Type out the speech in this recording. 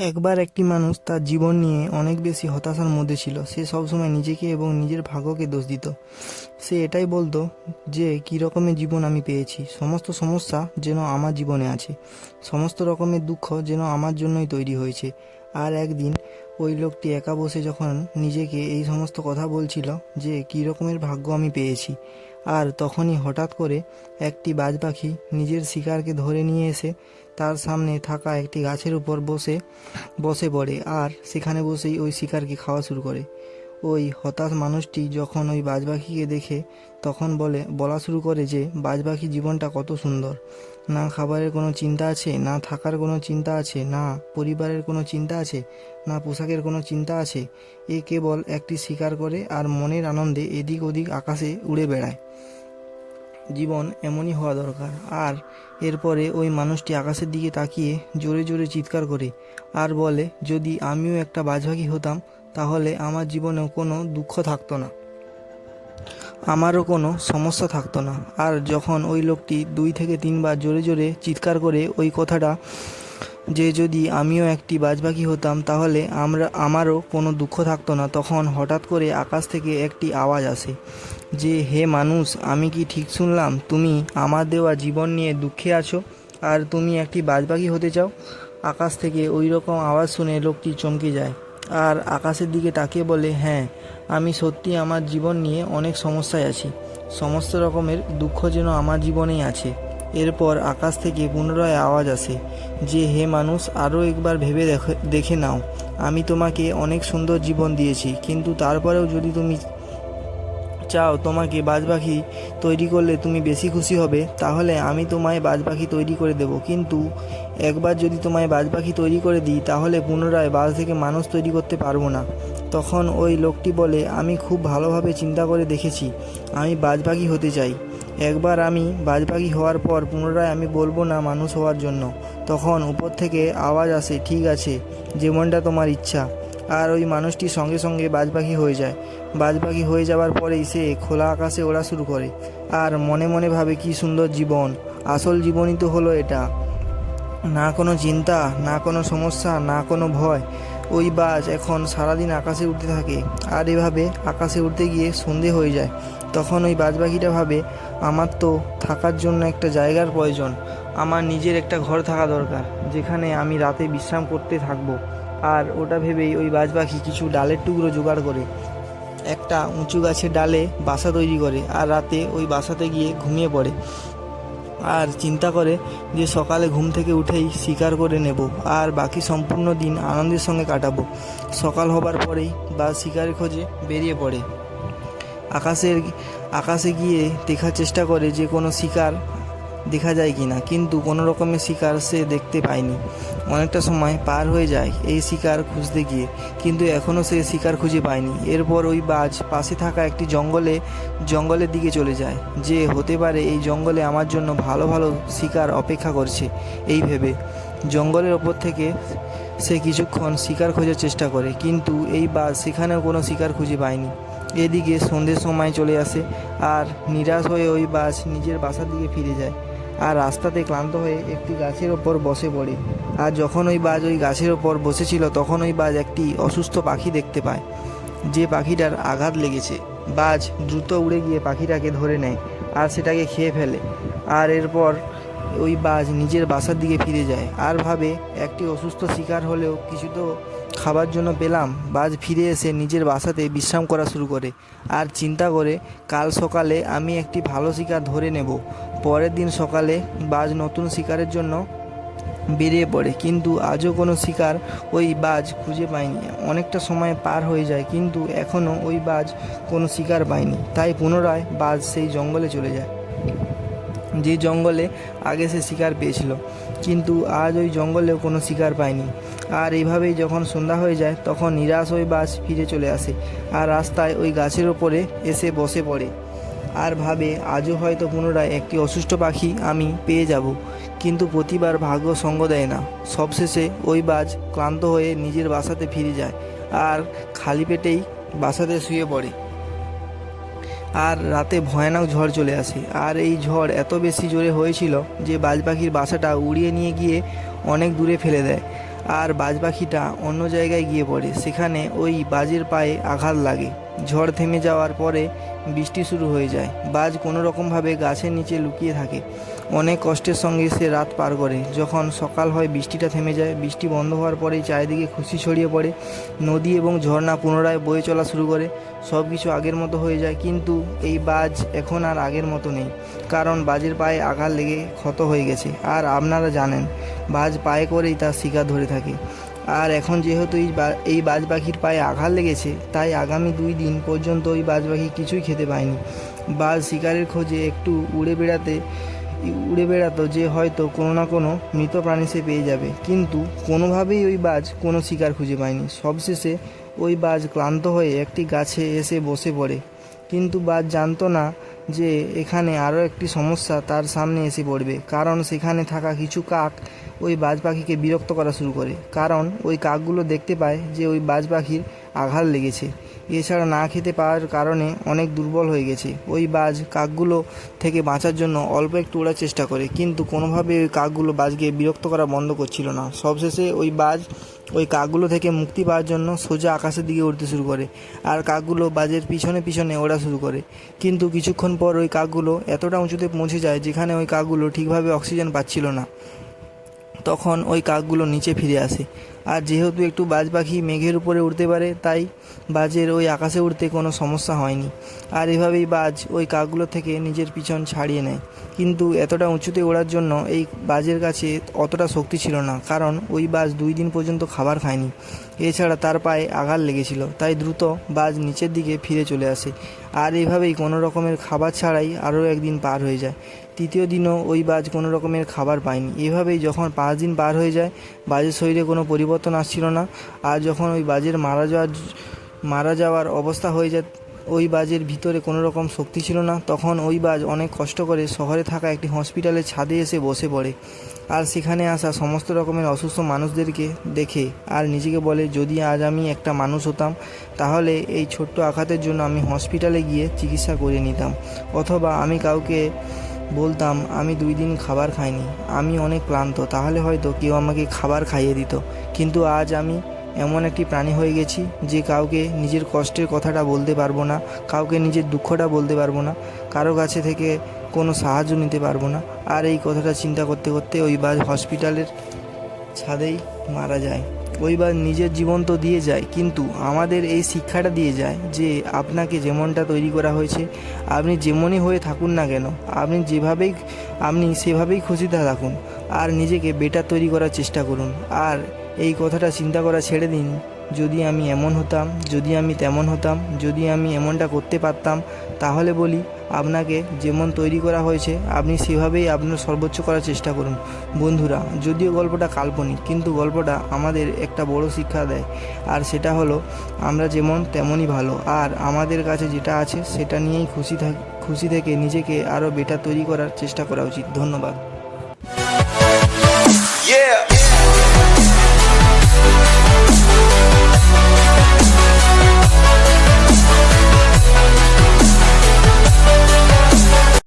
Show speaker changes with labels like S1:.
S1: একবার একটি মানুষ তার জীবন নিয়ে অনেক বেশি হতাশার মধ্যে ছিল। সে সবসময় নিজেকে এবং নিজের ভাগ্যকে দোষ দিত। সে এটাই বলতো যে কী রকমের জীবন আমি পেয়েছি, সমস্ত সমস্যা যেন আমার জীবনে আছে, সমস্ত রকমের দুঃখ যেন আমার জন্যই তৈরি হয়েছে। আর একদিন ওই লোকটি একা বসে যখন নিজেকে এই সমস্ত কথা বলছিল যে কী রকমের ভাগ্য আমি পেয়েছি, আর তখনই হঠাৎ করে একটি বাজ পাখি নিজের শিকারকে ধরে নিয়ে এসে তার সামনে থাকা একটি গাছের উপর বসে পড়ে, আর সেখানে বসেই ওই শিকারকে খাওয়া শুরু করে। ওই হতাশ মানুষটি যখন ওই বাজ পাখিকে দেখে তখন বলা শুরু করে যে বাজ পাখি জীবনটা কত সুন্দর, না খাবারের কোনো চিন্তা আছে, না থাকার কোনো চিন্তা আছে, না পরিবারের কোনো চিন্তা আছে, না পোশাকের কোনো চিন্তা আছে। এ কেবল একটি শিকার করে আর মনের আনন্দে এদিক ওদিক আকাশে উড়ে বেড়ায়। জীবন এমনই হওয়া দরকার। আর এরপরে ওই মানুষটি আকাশের দিকে তাকিয়ে জোরে জোরে চিৎকার করে আর বলে, যদি আমিও একটা বাজ পাখি হতাম তাহলে আমার জীবনেও কোনো দুঃখ থাকতো না, আমারও কোনো সমস্যা থাকতো না। আর যখন ওই লোকটি 2 থেকে 3 বার জোরে জোরে চিৎকার করে ওই কথাটা, যে যদি আমিও একটি বাজ পাখি হতাম তাহলে আমারও কোনো দুঃখ থাকতো না, তখন হঠাৎ করে আকাশ থেকে একটি আওয়াজ আসে যে, হে মানুষ, আমি কি ঠিক শুনলাম? তুমি আমার দেওয়া জীবন নিয়ে দুঃখে আছো আর তুমি একটি বাজ পাখি হতে চাও? আকাশ থেকে ওই রকম আওয়াজ শুনে লোকটি চমকে যায় আর আকাশের দিকে তাকিয়ে বলে, হ্যাঁ, আমি সত্যি আমার জীবন নিয়ে অনেক সমস্যায় আছি, সমস্ত রকমের দুঃখ যেন আমার জীবনেই আছে। এরপর আকাশ থেকে পুনরায় আওয়াজ আসে যে, হে মানুষ, আরও একবার ভেবে দেখে নাও, আমি তোমাকে অনেক সুন্দর জীবন দিয়েছি, কিন্তু তারপরেও যদি তুমি চাও তোমাকে বাজ পাখি তৈরি করলে তুমি বেশি খুশি হবে, তাহলে আমি তোমায় বাজ পাখি তৈরি করে দেব। কিন্তু একবার যদি তোমায় বাজ পাখি তৈরি করে দিই তাহলে পুনরায় বাজ থেকে মানুষ তৈরি করতে পারবো না। তখন ওই লোকটি বলে, আমি খুব ভালোভাবে চিন্তা করে দেখেছি, আমি বাজ পাখি হতে চাই। একবার আমি বাজ পাখি হওয়ার পর পুনরায় আমি বলবো না মানুষ হওয়ার জন্য। তখন উপর থেকে আওয়াজ আসে, ঠিক আছে, যেমনটা তোমার ইচ্ছা। আর ওই মানুষটি সঙ্গে সঙ্গে বাজ পাখি হয়ে যায়। বাজ পাখি হয়ে যাওয়ার পরেই সে খোলা আকাশে ওড়া শুরু করে আর মনে মনে ভাবে, কী সুন্দর জীবন, আসল জীবনই তো হলো এটা, না কোনো চিন্তা, না কোনো সমস্যা, না কোনো ভয়। ওই বাজ এখন সারাদিন আকাশে উড়তে থাকে আর এভাবে আকাশে উড়তে গিয়ে সন্ধে হয়ে যায়। তখন ওই বাজ পাখিটা ভাবে, আমার তো থাকার জন্য একটা জায়গার প্রয়োজন, আমার নিজের একটা ঘর থাকা দরকার যেখানে আমি রাতে বিশ্রাম করতে থাকবো। আর ওটা ভেবেই ওই বাজ পাখি কিছু ডালের টুকরো জোগাড় করে একটা উঁচু গাছের ডালে বাসা তৈরি করে আর রাতে ওই বাসাতে গিয়ে ঘুমিয়ে পড়ে আর চিন্তা করে যে সকালে ঘুম থেকে উঠেই শিকার করে নেব আর বাকি সম্পূর্ণ দিন আনন্দের সঙ্গে কাটাবো। সকাল হবার পরেই বাজ শিকারের খোঁজে বেরিয়ে পড়ে। আকাশে গিয়ে দেখার চেষ্টা করে যে কোনো শিকার দেখা যায় কিনা, কিন্তু কোনো রকমের শিকার সে দেখতে পায়নি। অনেকটা সময় পার হয়ে যায় এই শিকার খুঁজতে গিয়ে, কিন্তু এখনও সে শিকার খুঁজে পায়নি। এরপর ওই বাজ পাশে থাকা একটি জঙ্গলের দিকে চলে যায়, যে হতে পারে এই জঙ্গলে আমার জন্য ভালো ভালো শিকার অপেক্ষা করছে। এই ভেবে জঙ্গলের ওপর থেকে সে কিছুক্ষণ শিকার খোঁজার চেষ্টা করে, কিন্তু এই বাজ সেখানেও কোনো শিকার খুঁজে পায়নি। এদিকে সন্ধ্যের সময় চলে আসে আর নিরাশ হয়ে ওই বাজ নিজের বাসার দিকে ফিরে যায় আর রাস্তাতে ক্লান্ত হয়ে একটি গাছের ওপর বসে পড়ে। আর যখন ওই বাজ ওই গাছের ওপর বসেছিল তখন ওই বাজ একটি অসুস্থ পাখি দেখতে পায়, যে পাখিটার আঘাত লেগেছে। বাজ দ্রুত উড়ে গিয়ে পাখিটাকে ধরে নেয় আর সেটাকে খেয়ে ফেলে। আর এরপর ওই বাজ নিজের বাসার দিকে ফিরে যায় আর ভাবে, একটি অসুস্থ শিকার হলেও কিছু তো খাবার জন্য পেলাম। বাজ ফিরে এসে নিজের বাসাতে বিশ্রাম করা শুরু করে আর চিন্তা করে, কাল সকালে আমি একটি ভালো শিকার ধরে নেব। পরের দিন সকালে বাজ নতুন শিকারের জন্য বেরিয়ে পড়ে, কিন্তু আজও কোনো শিকার ওই বাজ খুঁজে পায়নি। অনেকটা সময় পার হয়ে যায় কিন্তু এখনও ওই বাজ কোনো শিকার পায়নি। তাই পুনরায় বাজ সেই জঙ্গলে চলে যায়, যে জঙ্গলে আগে সে শিকার পেয়েছিল, কিন্তু আজ ওই জঙ্গলেও কোনো শিকার পায়নি। আর এইভাবেই যখন সন্ধ্যা হয়ে যায় তখন নিরাশ ওই বাজ ফিরে চলে আসে আর রাস্তায় ওই গাছের ওপরে এসে বসে পড়ে আর ভাবে, আজও হয়তো পুনরায় একটি অসুস্থ পাখি আমি পেয়ে যাব। কিন্তু প্রতিবার ভাগ্য সঙ্গ দেয় না। সবশেষে ওই বাজ ক্লান্ত হয়ে নিজের বাসাতে ফিরে যায় আর খালি পেটেই বাসাতে শুয়ে পড়ে। আর রাতে ভয়ানক ঝড় চলে আসে আর এই ঝড় এত বেশি জোরে হয়েছিল যে বাজ পাখির বাসাটা উড়িয়ে নিয়ে গিয়ে অনেক দূরে ফেলে দেয়। আর বাজ পাখিটা অন্য জায়গায় গিয়ে পড়ে। সেখানে ওই বাজের পায়ে আঘাত লাগে। ঝড় থেমে যাওয়ার পরে বৃষ্টি শুরু হয়ে যায়। বাজ কোনো রকমভাবে গাছের নিচে লুকিয়ে থাকে। অনেক কষ্টের সঙ্গে সে রাত পার করে। যখন সকাল হয় বৃষ্টিটা থেমে যায়। বৃষ্টি বন্ধ হওয়ার পরেই চারিদিকে খুশি ছড়িয়ে পড়ে। নদী এবং ঝর্ণা পুনরায় বয়ে চলা শুরু করে। সব কিছু আগের মতো হয়ে যায়, কিন্তু এই বাজ এখন আর আগের মতো নেই, কারণ বাজের পায়ে আঘাত লেগে ক্ষত হয়ে গেছে। আর আপনারা জানেন, বাজ পায়ে করেই তার শিকার ধরে থাকে। আর এখন যেহেতু এই বাজ পাখির পায়ে আঘাত লেগেছে, তাই আগামী 2 দিন পর্যন্ত ওই বাজ পাখি কিছুই খেতে পায়নি। বাজ শিকারের খোঁজে একটু উড়ে বেড়াতো যে হয়তো কোনো না কোনো মৃত প্রাণী সে পেয়ে যাবে, কিন্তু কোনোভাবেই ওই বাজ কোনো শিকার খুঁজে পায়নি। সবশেষে ওই বাজ ক্লান্ত হয়ে একটি গাছে এসে বসে পড়ে, কিন্তু বাজ জানতো না যে এখানে আরও একটি সমস্যা তার সামনে এসে পড়বে, কারণ সেখানে থাকা কিছু কাক ওই বাজ পাখিকে বিরক্ত করা শুরু করে। কারণ ওই কাকগুলো দেখতে পায় যে ওই বাজ পাখির আঘাত লেগেছে, এছাড়া না খেতে পাওয়ার কারণে অনেক দুর্বল হয়ে গেছে। ওই বাজ কাকগুলো থেকে বাঁচার জন্য অল্প একটু ওড়ার চেষ্টা করে, কিন্তু কোনোভাবে ওই কাকগুলো বাজকে বিরক্ত করা বন্ধ করছিল না। সবশেষে ওই বাজ ওই কাকগুলো থেকে মুক্তি পাওয়ার জন্য সোজা আকাশের দিকে উড়তে শুরু করে, আর কাকগুলো বাজের পিছনে পিছনে ওড়া শুরু করে। কিন্তু কিছুক্ষণ পর ওই কাকগুলো এতটা উঁচুতে পৌঁছে যায় যেখানে ওই কাকগুলো ঠিকভাবে অক্সিজেন পাচ্ছিল না। তখন ওই কাকগুলো নিচে ফিরে আসে। আর যেহেতু একটু বাজ পাখি মেঘের উপরে উড়তে পারে, তাই বাজের ওই আকাশে উড়তে কোনো সমস্যা হয়নি। আর এভাবেই বাজ ওই কাকগুলো থেকে নিজের পিছন ছাড়িয়ে নেয়। কিন্তু এতটা উঁচুতে ওড়ার জন্য এই বাজের কাছে অতটা শক্তি ছিল না, কারণ ওই বাজ 2 দিন পর্যন্ত খাবার খায়নি। এছাড়া তার পায়ে আঘাত লেগেছিল, তাই দ্রুত বাজ নিচের দিকে ফিরে চলে আসে। আর এইভাবেই কোনো রকমের খাবার ছাড়াই আরও 1 দিন পার হয়ে যায়। 3য় দিনও ওই বাজ কোনো রকমের খাবার পায়নি। এভাবেই যখন 5 দিন পার হয়ে যায়, বাজের শরীরে কোনো পরিবর্তন আসছিল না। আর যখন ওই বাজের মারা যাওয়ার অবস্থা হয়ে যায়, ওই বাজের ভিতরে কোনো রকম শক্তি ছিল না, তখন ওই বাজ অনেক কষ্ট করে শহরে থাকা একটি হসপিটালের ছাদে এসে বসে পড়ে। আর সেখানে আসা সমস্ত রকমের অসুস্থ মানুষদেরকে দেখে আর নিজেকে বলে, যদি আজ আমি একটা মানুষ হতাম, তাহলে এই ছোট্ট আঘাতের জন্য আমি হসপিটালে গিয়ে চিকিৎসা করে নিতাম, অথবা আমি কাউকে বলতাম আমি 2 দিন খাবার খাইনি, আমি অনেক ক্লান্ত, তাহলে হয়তো কেউ আমাকে খাবার খাইয়ে দিত। কিন্তু আজ আমি এমন একটি প্রাণী হয়ে গেছি যে কাউকে নিজের কষ্টের কথাটা বলতে পারবো না, কাউকে নিজের দুঃখটা বলতে পারবো না, কারো কাছে থেকে কোনো সাহায্য নিতে পারবো না। আর এই কথাটা চিন্তা করতে করতে ওই বাজ হসপিটালের ছাদেই মারা যায়। ওই বাজ নিজের জীবন তো দিয়ে যায়, কিন্তু আমাদের এই শিক্ষাটা দিয়ে যায় যে আপনাকে যেমনটা তৈরি করা হয়েছে, আপনি যেমনই হয়ে থাকুন না কেন, আপনি সেভাবেই খুশিতে থাকুন আর নিজেকে বেটার তৈরি করার চেষ্টা করুন। আর এই কথাটা চিন্তা করা ছেড়ে দিন, যদি আমি এমন হতাম, যদি আমি তেমন হতাম, যদি আমি এমনটা করতে পারতাম, তাহলে বলি আপনাকে যেমন তৈরি করা হয়েছে আপনি সেভাবেই আপনার সর্বোচ্চ করার চেষ্টা করুন। বন্ধুরা, যদিও গল্পটা কাল্পনিক, কিন্তু গল্পটা আমাদের একটা বড় শিক্ষা দেয়, আর সেটা হলো আমরা যেমন তেমনই ভালো, আর আমাদের কাছে যেটা আছে সেটা নিয়েই খুশি থেকে নিজেকে আরও বেটার তৈরি করার চেষ্টা করা উচিত। ধন্যবাদ।
S2: Yeah.